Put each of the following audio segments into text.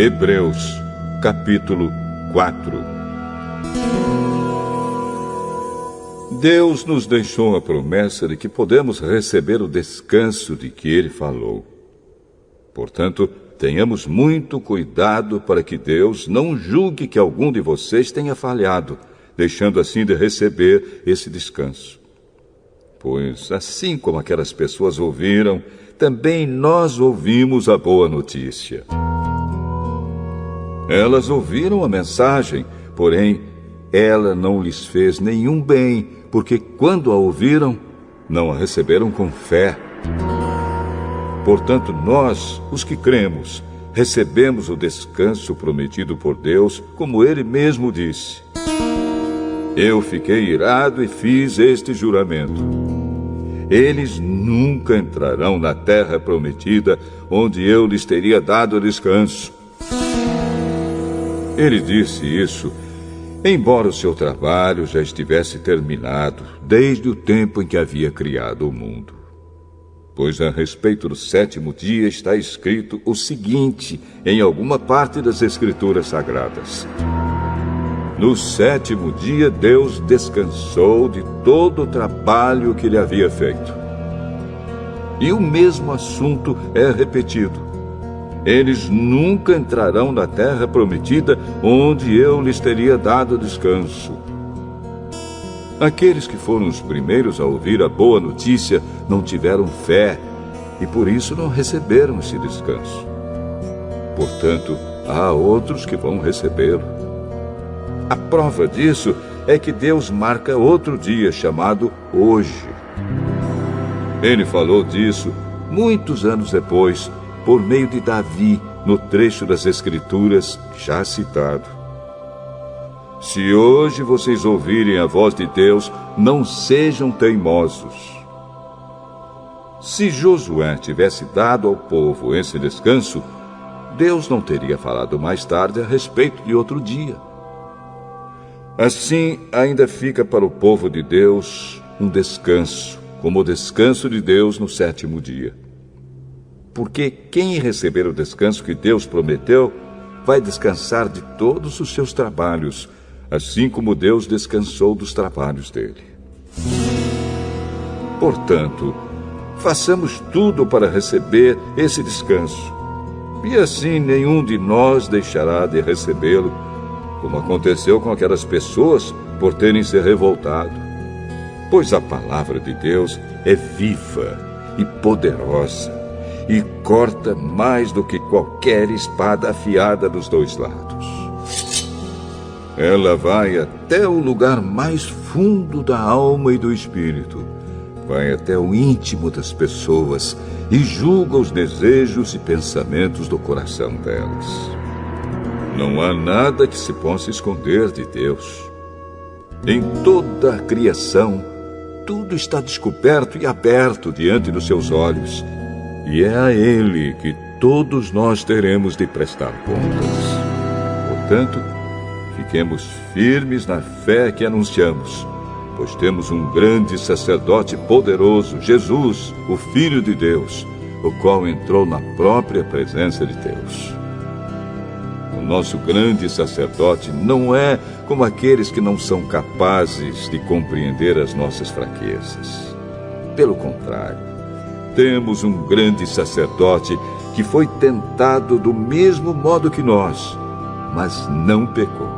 Hebreus, capítulo 4. Deus nos deixou a promessa de que podemos receber o descanso de que Ele falou. Portanto, tenhamos muito cuidado para que Deus não julgue que algum de vocês tenha falhado, deixando assim de receber esse descanso. Pois, assim como aquelas pessoas ouviram, também nós ouvimos a boa notícia. Elas ouviram a mensagem, porém, ela não lhes fez nenhum bem, porque quando a ouviram, não a receberam com fé. Portanto, nós, os que cremos, recebemos o descanso prometido por Deus, como Ele mesmo disse. Eu fiquei irado e fiz este juramento. Eles nunca entrarão na terra prometida, onde eu lhes teria dado descanso. Ele disse isso, embora o seu trabalho já estivesse terminado, desde o tempo em que havia criado o mundo. Pois a respeito do sétimo dia está escrito o seguinte em alguma parte das Escrituras Sagradas. No sétimo dia, Deus descansou de todo o trabalho que ele havia feito. E o mesmo assunto é repetido. Eles nunca entrarão na terra prometida, onde eu lhes teria dado descanso. Aqueles que foram os primeiros a ouvir a boa notícia não tiveram fé e por isso não receberam esse descanso. Portanto, há outros que vão recebê-lo. A prova disso é que Deus marca outro dia chamado hoje. Ele falou disso muitos anos depois, por meio de Davi, no trecho das Escrituras já citado. Se hoje vocês ouvirem a voz de Deus, não sejam teimosos. Se Josué tivesse dado ao povo esse descanso, Deus não teria falado mais tarde a respeito de outro dia. Assim, ainda fica para o povo de Deus um descanso, como o descanso de Deus no sétimo dia. Porque quem receber o descanso que Deus prometeu, vai descansar de todos os seus trabalhos, assim como Deus descansou dos trabalhos dele. Portanto, façamos tudo para receber esse descanso. E assim nenhum de nós deixará de recebê-lo, como aconteceu com aquelas pessoas por terem se revoltado. Pois a palavra de Deus é viva e poderosa, e corta mais do que qualquer espada afiada dos dois lados. Ela vai até o lugar mais fundo da alma e do espírito, vai até o íntimo das pessoas e julga os desejos e pensamentos do coração delas. Não há nada que se possa esconder de Deus. Em toda a criação, tudo está descoberto e aberto diante dos seus olhos, e é a Ele que todos nós teremos de prestar contas. Portanto, fiquemos firmes na fé que anunciamos, pois temos um grande sacerdote poderoso, Jesus, o Filho de Deus, o qual entrou na própria presença de Deus. O nosso grande sacerdote não é como aqueles que não são capazes de compreender as nossas fraquezas. Pelo contrário, temos um grande sacerdote que foi tentado do mesmo modo que nós, mas não pecou.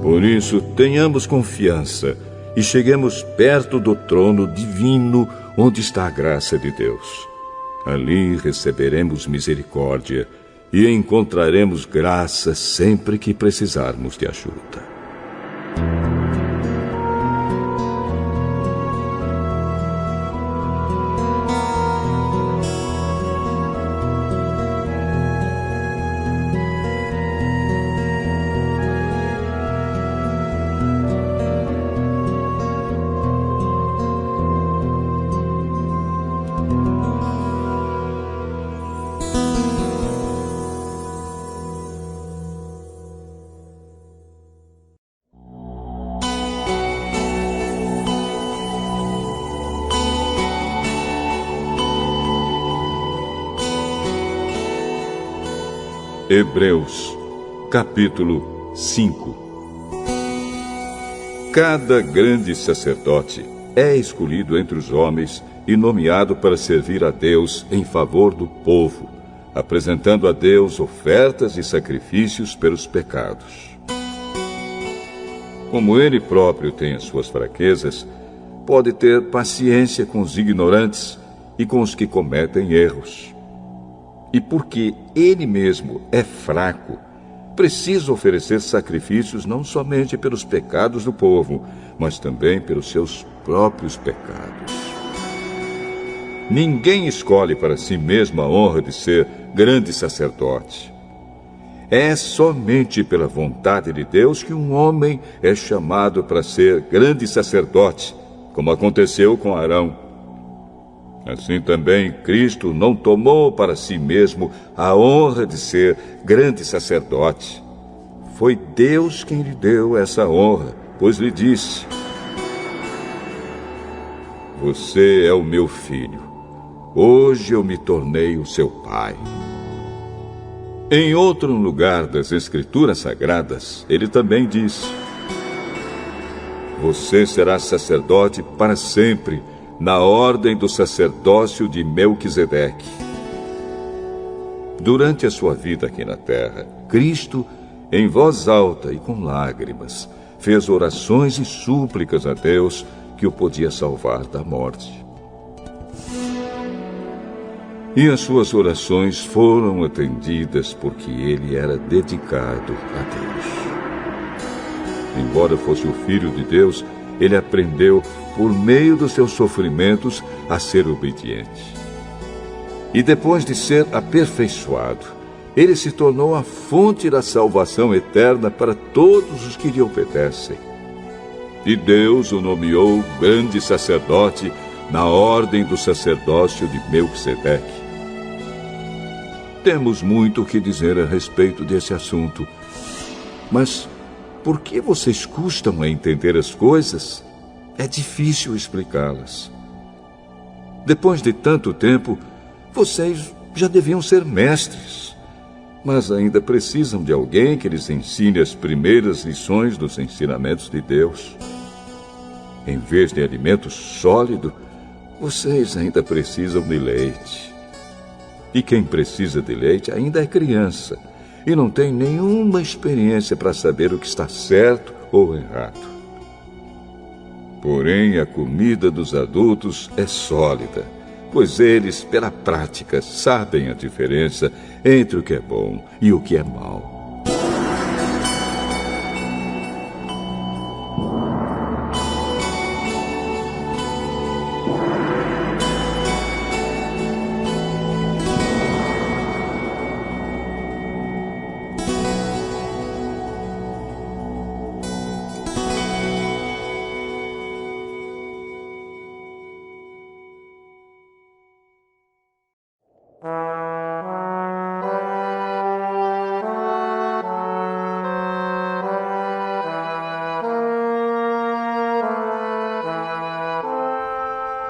Por isso, tenhamos confiança e cheguemos perto do trono divino onde está a graça de Deus. Ali receberemos misericórdia e encontraremos graça sempre que precisarmos de ajuda. Hebreus, capítulo 5. Cada grande sacerdote é escolhido entre os homens e nomeado para servir a Deus em favor do povo, apresentando a Deus ofertas e sacrifícios pelos pecados. Como ele próprio tem as suas fraquezas, pode ter paciência com os ignorantes e com os que cometem erros. E porque ele mesmo é fraco, precisa oferecer sacrifícios não somente pelos pecados do povo, mas também pelos seus próprios pecados. Ninguém escolhe para si mesmo a honra de ser grande sacerdote. É somente pela vontade de Deus que um homem é chamado para ser grande sacerdote, como aconteceu com Arão. Assim também, Cristo não tomou para si mesmo a honra de ser grande sacerdote. Foi Deus quem lhe deu essa honra, pois lhe disse: "Você é o meu filho. Hoje eu me tornei o seu pai." Em outro lugar das Escrituras Sagradas, ele também disse: "Você será sacerdote para sempre, na ordem do sacerdócio de Melquisedeque." Durante a sua vida aqui na terra, Cristo, em voz alta e com lágrimas, fez orações e súplicas a Deus que o podia salvar da morte. E as suas orações foram atendidas porque ele era dedicado a Deus. Embora fosse o Filho de Deus, ele aprendeu, por meio dos seus sofrimentos, a ser obediente. E depois de ser aperfeiçoado, ele se tornou a fonte da salvação eterna para todos os que lhe obedecem. E Deus o nomeou grande sacerdote na ordem do sacerdócio de Melquisedeque. Temos muito o que dizer a respeito desse assunto, mas por que vocês custam a entender as coisas? É difícil explicá-las. Depois de tanto tempo, vocês já deviam ser mestres, mas ainda precisam de alguém que lhes ensine as primeiras lições dos ensinamentos de Deus. Em vez de alimento sólido, vocês ainda precisam de leite. E quem precisa de leite ainda é criança e não tem nenhuma experiência para saber o que está certo ou errado. Porém, a comida dos adultos é sólida, pois eles, pela prática, sabem a diferença entre o que é bom e o que é mau.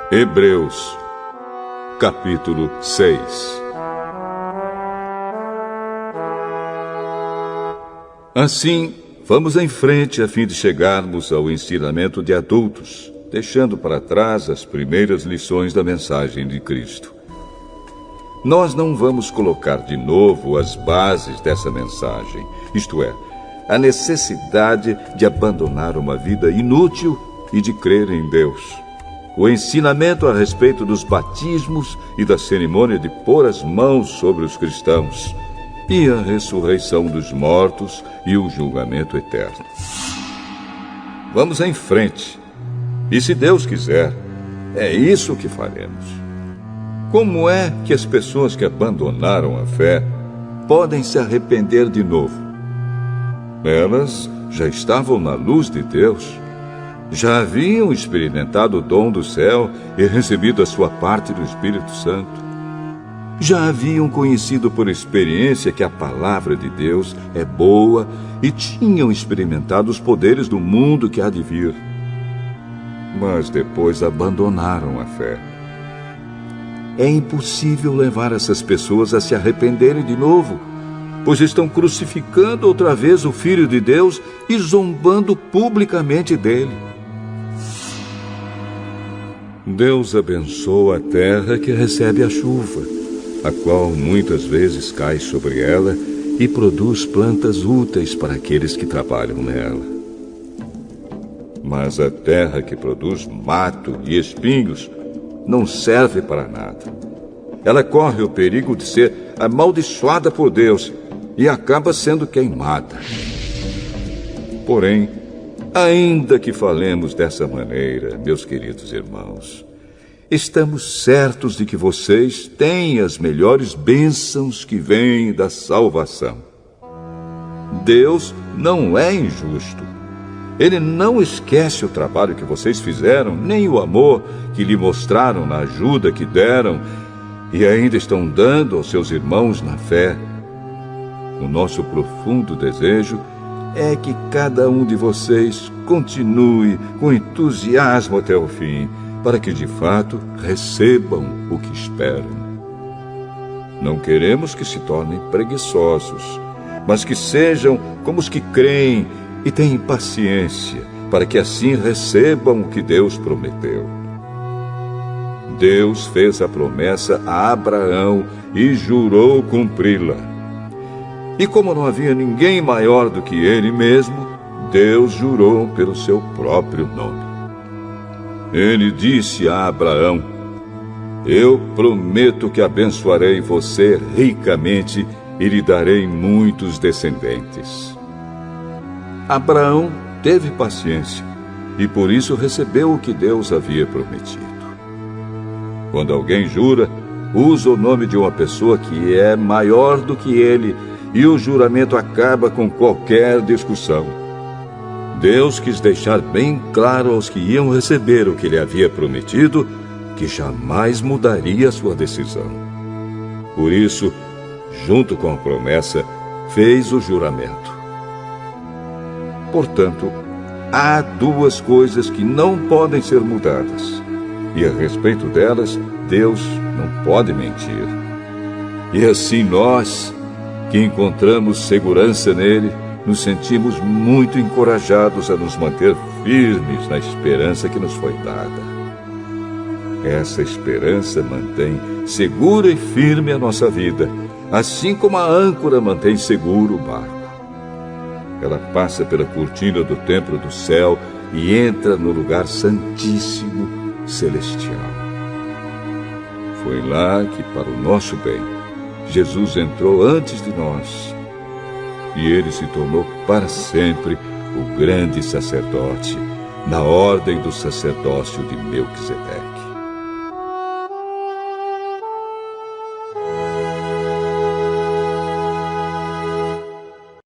Hebreus, capítulo 6. Assim, vamos em frente a fim de chegarmos ao ensinamento de adultos, deixando para trás as primeiras lições da mensagem de Cristo. Nós não vamos colocar de novo as bases dessa mensagem, isto é, a necessidade de abandonar uma vida inútil e de crer em Deus. O ensinamento a respeito dos batismos e da cerimônia de pôr as mãos sobre os cristãos, e a ressurreição dos mortos e o julgamento eterno. Vamos em frente, e se Deus quiser, é isso que faremos. Como é que as pessoas que abandonaram a fé podem se arrepender de novo? Elas já estavam na luz de Deus, já haviam experimentado o dom do céu e recebido a sua parte do Espírito Santo. Já haviam conhecido por experiência que a palavra de Deus é boa e tinham experimentado os poderes do mundo que há de vir. Mas depois abandonaram a fé. É impossível levar essas pessoas a se arrependerem de novo, pois estão crucificando outra vez o Filho de Deus e zombando publicamente dele. Deus abençoa a terra que recebe a chuva, a qual muitas vezes cai sobre ela e produz plantas úteis para aqueles que trabalham nela. Mas a terra que produz mato e espinhos não serve para nada. Ela corre o perigo de ser amaldiçoada por Deus e acaba sendo queimada. Porém, ainda que falemos dessa maneira, meus queridos irmãos, estamos certos de que vocês têm as melhores bênçãos que vêm da salvação. Deus não é injusto. Ele não esquece o trabalho que vocês fizeram, nem o amor que lhe mostraram na ajuda que deram e ainda estão dando aos seus irmãos na fé. O nosso profundo desejo é que cada um de vocês continue com entusiasmo até o fim, para que de fato recebam o que esperam. Não queremos que se tornem preguiçosos, mas que sejam como os que creem e têm paciência, para que assim recebam o que Deus prometeu. Deus fez a promessa a Abraão e jurou cumpri-la. E como não havia ninguém maior do que ele mesmo, Deus jurou pelo seu próprio nome. Ele disse a Abraão: eu prometo que abençoarei você ricamente e lhe darei muitos descendentes. Abraão teve paciência e por isso recebeu o que Deus havia prometido. Quando alguém jura, usa o nome de uma pessoa que é maior do que ele e o juramento acaba com qualquer discussão. Deus quis deixar bem claro aos que iam receber o que ele havia prometido que jamais mudaria sua decisão. Por isso, junto com a promessa, fez o juramento. Portanto, há duas coisas que não podem ser mudadas, e a respeito delas, Deus não pode mentir. E assim nós, que encontramos segurança nele, nos sentimos muito encorajados a nos manter firmes na esperança que nos foi dada. Essa esperança mantém segura e firme a nossa vida, assim como a âncora mantém seguro o barco. Ela passa pela cortina do templo do céu e entra no lugar santíssimo celestial. Foi lá que, para o nosso bem, Jesus entrou antes de nós, e ele se tornou para sempre o grande sacerdote, na ordem do sacerdócio de Melquisedeque.